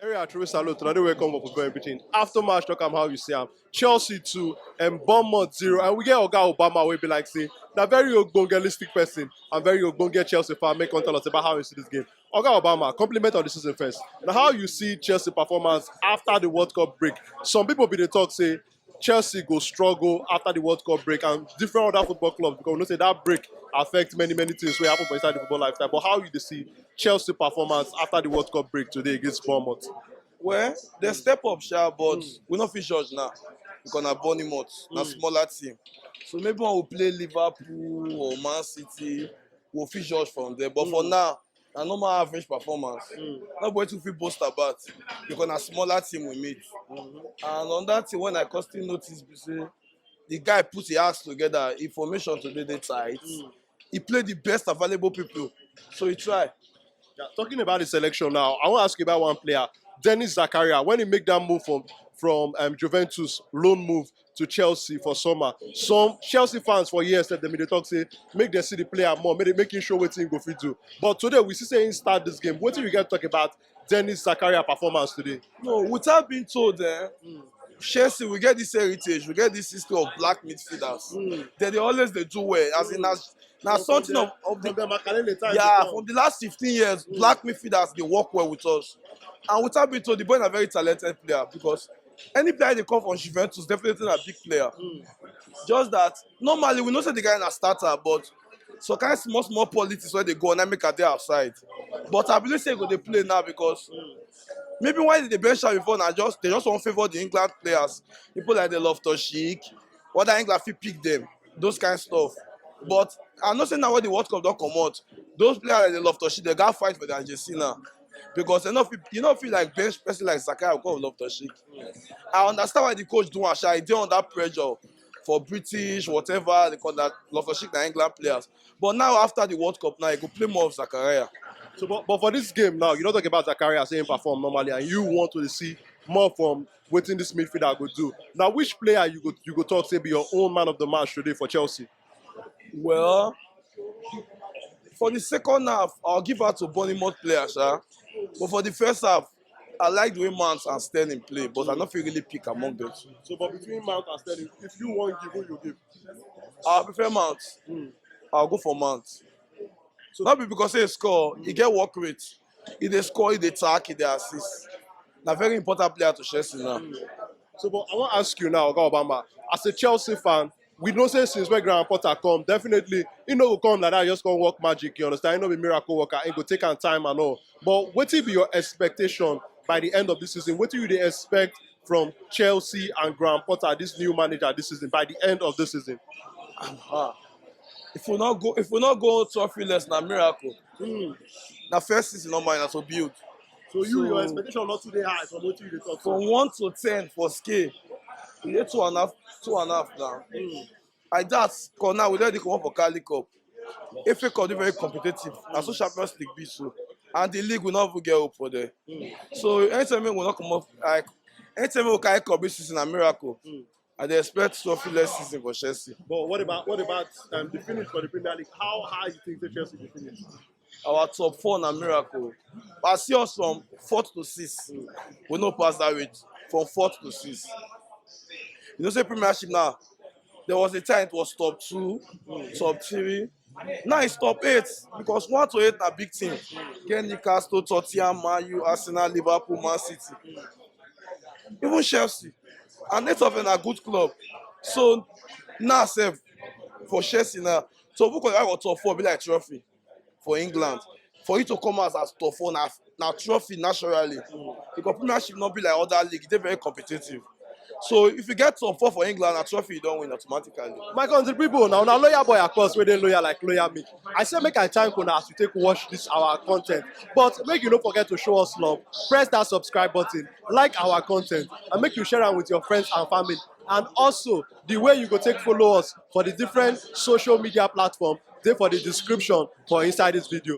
Area true salute. Today we come up with very everything. After match, talk am how you see am. Chelsea 2 and Bournemouth 0. And we get Oga Obama will be like say that very ogbongelistic person and very ogbonge Chelsea fan make tell us about how you see this game. Oga Obama, compliment on the season first. Now how you see Chelsea performance after the World Cup break. Some people be the talk say Chelsea go struggle after the World Cup break and different other football clubs because we know say that break affect many things wey happen for inside the football lifestyle. But how you dey see Chelsea performance after the World Cup break today against Bournemouth? Well, they step up, sha, but we no fit judge now because na Bournemouth, na smaller team. So maybe when we play Liverpool or Man City, we'll fit judge from there. But for now, na normal average performance. Nobody too fit boast about because na smaller team we meet. And on that thing, when I constantly notice, be say the guy put his ass together, information today dey tight. He played the best available people, so he try. Yeah, talking about the selection now, I want to ask you about one player, Dennis Zakaria. When he make that move from Juventus loan move to Chelsea for summer, some Chelsea fans for years said them they talk say make them see the player more, making sure what team go fit do. But today we see saying start this game. What do you get to talk about Dennis Zakaria performance today? No, without being told, Chelsea, we get this heritage, we get this history of black midfielders. They always they do well. As in, now something of the from the last 15 years, black midfielders they work well with us. And without being told, the boy is a very talented player because any player they come from Juventus definitely a big player. Just that normally we know say the guy is a starter, but so kind of small politics where they go and I make a day outside. But I believe say go they play now because maybe why they bench am before now they just won't favor the England players. People like they love to chic, whether England fit pick them, those kind of stuff. But I'm not saying now when the World Cup don't come out, those players like they love to chic, they gotta fight for the Argentina. Because you don't feel like bench person like Sakai will love to chic. I understand why the coach do and shy, they under pressure for British, whatever they call that love to chic the England players. But now after the World Cup now, he could play more of Zakaria. So, but for this game now, you don't talk about Zakaria saying perform normally, and you want to see more from waiting this midfielder go do. Now, which player you go talk say be your own man of the match today for Chelsea? Well, for the second half, I'll give her to Bournemouth players, but for the first half, I like the way Mount and Sterling play, but I don't feel really pick among them two. So, but between Mount and Sterling, if you want give, who you give? I prefer Mount. I'll go for Mount. So not be because he score, he get work rate. He dey score, he dey attack, he dey assist. Na very important player to Chelsea now. So, but I want to ask you now, Oga Obama, as a Chelsea fan, we know say since when Graham Potter come, definitely he no go come like that, just come work magic, you understand? He no be miracle worker, he go take on time and all. But what will be your expectation by the end of this season? What do you expect from Chelsea and Graham Potter, this new manager this season, by the end of this season? If we not go trophyless, na miracle. Na first season normal na to build. So your expectation not too high from what you dey talk From 1 to 10 for scale, we dey 2.5 now. Like that, because now we let it come up for Cali Cup. FA Cup dey very competitive. Na so Champions League be so. And the league will not even get up for there. So anytime we will not come up, like anytime we carry cup this season, a miracle. And they expect trophyless season for Chelsea. But what about the finish for the Premier League? How high you think the Chelsea will finish? Our top 4 na miracle. But I see us from 4th to 6th. We no pass that rate. From 4th to 6th. You know, say Premiership now, there was a time it was top 2, top 3. Now it's top 8 because 1 to 8 are big team. Get Newcastle, Tottenham, Man U, Arsenal, Liverpool, Man City. Even Chelsea. And 8 of them are good club. So now sef for Chelsea now. So who could have top 4 be like trophy for England? For you to come out as top 4 now trophy naturally. Because Premiership not be like other league, they're very competitive. So if you get top 4 for England, a trophy you don't win automatically. My country people, now lawyer boy of course, where they lawyer like lawyer me. I say make I thank una as you take watch this our content. But make you don't forget to show us love. Press that subscribe button, like our content, and make you share it with your friends and family. And also the way you go take follow us for the different social media platforms, they for the description for inside this video.